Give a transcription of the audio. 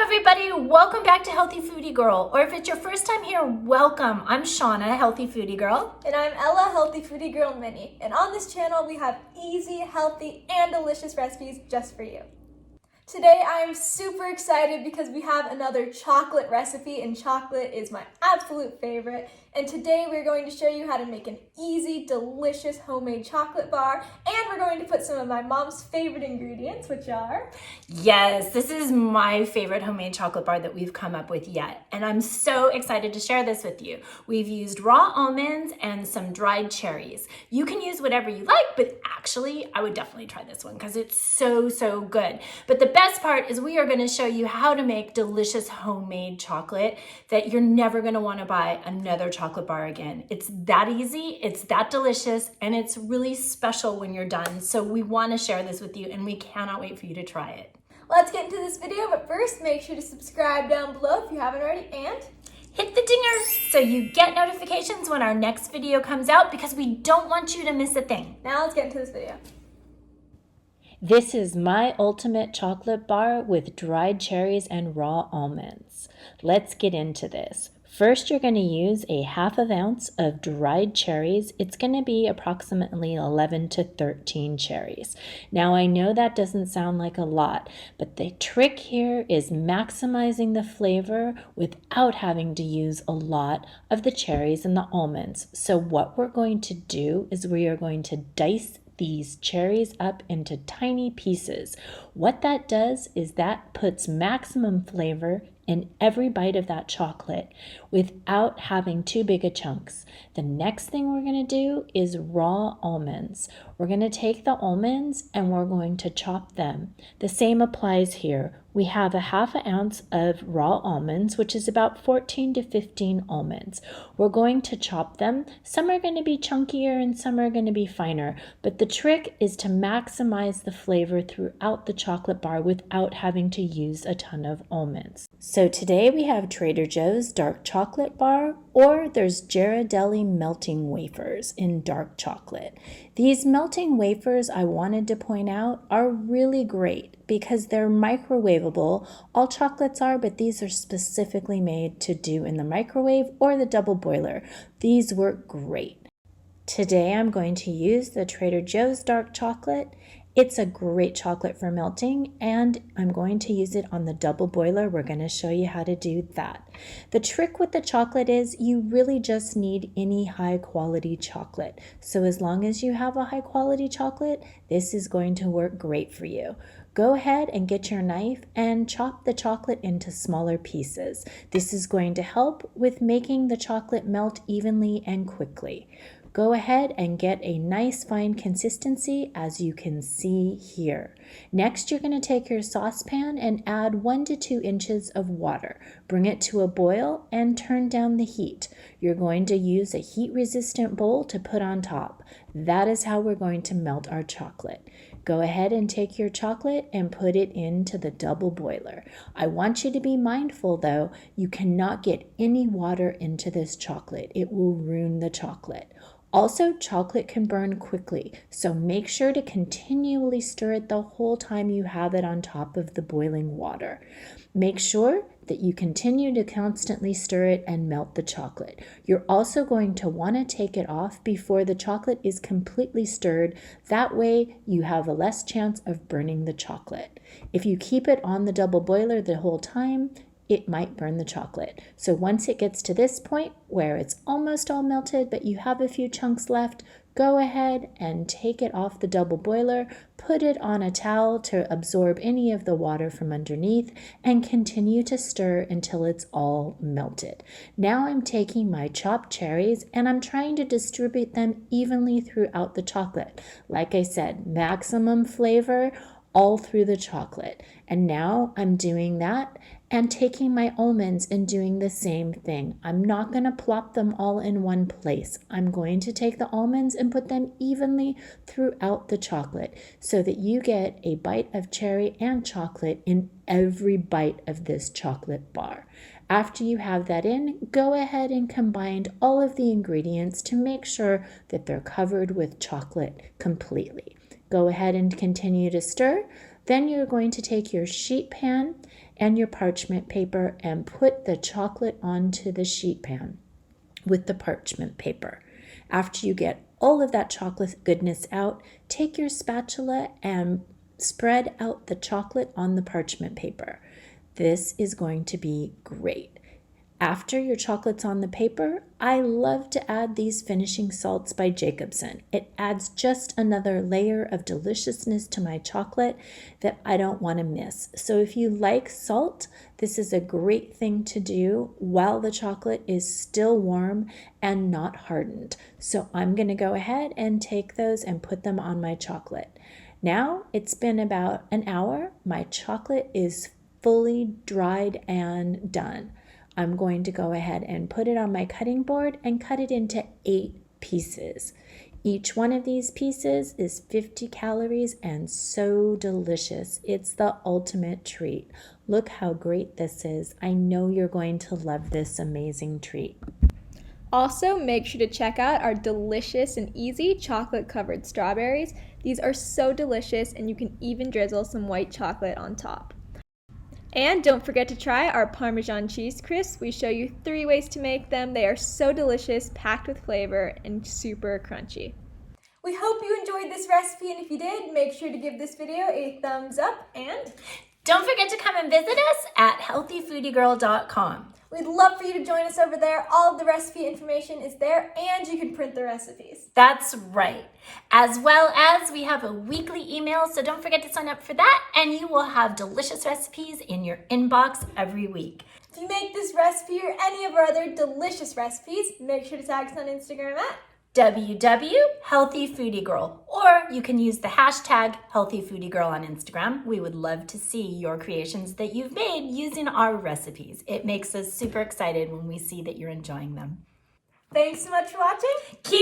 everybody, welcome back to Healthy Foodie Girl, or if it's your first time here, welcome. I'm Shawna, Healthy Foodie Girl. And I'm Ella, Healthy Foodie Girl Mini. And on this channel, we have easy, healthy, and delicious recipes just for you. Today, I'm super excited because we have another chocolate recipe, and chocolate is my absolute favorite. And today, we're going to show you how to make an easy, delicious homemade chocolate bar. And we're going to put some of my mom's favorite ingredients, which are... Yes, this is my favorite homemade chocolate bar that we've come up with yet. And I'm so excited to share this with you. We've used raw almonds and some dried cherries. You can use whatever you like, but actually, I would definitely try this one because it's so good. But the best part is we are going to show you how to make delicious homemade chocolate that you're never going to want to buy another chocolate bar again. It's that easy, it's that delicious, and it's really special when you're done. So we want to share this with you and we cannot wait for you to try it. Let's get into this video, but first make sure to subscribe down below if you haven't already, and hit the dinger so you get notifications when our next video comes out because we don't want you to miss a thing. Now let's get into this video. This is my ultimate chocolate bar with dried cherries and raw almonds. Let's get into this. First, you're going to use a ½ ounce of dried cherries. It's going to be approximately 11 to 13 cherries. Now, I know that doesn't sound like a lot, but the trick here is maximizing the flavor without having to use a lot of the cherries and the almonds. So what we're going to do is we are going to dice these cherries up into tiny pieces. What that does is that puts maximum flavor in every bite of that chocolate without having too big of chunks. The next thing we're going to do is raw almonds. We're going to take the almonds and we're going to chop them. The same applies here. We have a ½ ounce of raw almonds, which is about 14 to 15 almonds. We're going to chop them. Some are going to be chunkier and some are going to be finer, but the trick is to maximize the flavor throughout the chocolate bar without having to use a ton of almonds. So today we have Trader Joe's dark chocolate bar, or there's Ghirardelli melting wafers in dark chocolate. These melting wafers, I wanted to point out, are really great because they're microwavable. All chocolates are, but these are specifically made to do in the microwave or the double boiler. These work great. Today I'm going to use the Trader Joe's dark chocolate. It's a great chocolate for melting, and I'm going to use it on the double boiler. We're going to show you how to do that. The trick with the chocolate is you really just need any high quality chocolate. So as long as you have a high quality chocolate, this is going to work great for you. Go ahead and get your knife and chop the chocolate into smaller pieces. This is going to help with making the chocolate melt evenly and quickly. Go ahead and get a nice fine consistency as you can see here. Next, you're going to take your saucepan and add 1 to 2 inches of water. Bring it to a boil and turn down the heat. You're going to use a heat-resistant bowl to put on top. That is how we're going to melt our chocolate. Go ahead and take your chocolate and put it into the double boiler. I want you to be mindful though, you cannot get any water into this chocolate. It will ruin the chocolate. Also, chocolate can burn quickly, so make sure to continually stir it the whole time you have it on top of the boiling water. Make sure that you continue to constantly stir it and melt the chocolate. You're also going to want to take it off before the chocolate is completely stirred. That way you have a less chance of burning the chocolate. If you keep it on the double boiler the whole time, it might burn the chocolate. So once it gets to this point where it's almost all melted, but you have a few chunks left, go ahead and take it off the double boiler, put it on a towel to absorb any of the water from underneath, and continue to stir until it's all melted. Now I'm taking my chopped cherries and I'm trying to distribute them evenly throughout the chocolate. Like I said, maximum flavor all through the chocolate. And now I'm doing that and taking my almonds and doing the same thing. I'm not going to plop them all in one place. I'm going to take the almonds and put them evenly throughout the chocolate so that you get a bite of cherry and chocolate in every bite of this chocolate bar. After you have that in, go ahead and combine all of the ingredients to make sure that they're covered with chocolate completely. Go ahead and continue to stir. Then you're going to take your sheet pan and your parchment paper and put the chocolate onto the sheet pan with the parchment paper. After you get all of that chocolate goodness out, take your spatula and spread out the chocolate on the parchment paper. This is going to be great. After your chocolate's on the paper, I love to add these finishing salts by Jacobsen. It adds just another layer of deliciousness to my chocolate that I don't want to miss. So if you like salt, this is a great thing to do while the chocolate is still warm and not hardened. So I'm going to go ahead and take those and put them on my chocolate. Now it's been about an hour. My chocolate is fully dried and done. I'm going to go ahead and put it on my cutting board and cut it into 8 pieces. Each one of these pieces is 50 calories and so delicious. It's the ultimate treat. Look how great this is. I know you're going to love this amazing treat. Also, make sure to check out our delicious and easy chocolate-covered strawberries. These are so delicious, and you can even drizzle some white chocolate on top. And don't forget to try our Parmesan cheese crisps. We show you 3 ways to make them. They are so delicious, packed with flavor, and super crunchy. We hope you enjoyed this recipe, and if you did, make sure to give this video a thumbs up, and don't forget to come and visit us at healthyfoodiegirl.com. We'd love for you to join us over there. All of the recipe information is there, and you can print the recipes. That's right. As well as we have a weekly email, so don't forget to sign up for that, and you will have delicious recipes in your inbox every week. If you make this recipe or any of our other delicious recipes, make sure to tag us on Instagram at www.healthyfoodiegirl, or you can use the hashtag healthyfoodiegirl on Instagram. We would love to see your creations that you've made using our recipes. It makes us super excited when we see that you're enjoying them. Thanks so much for watching. Keep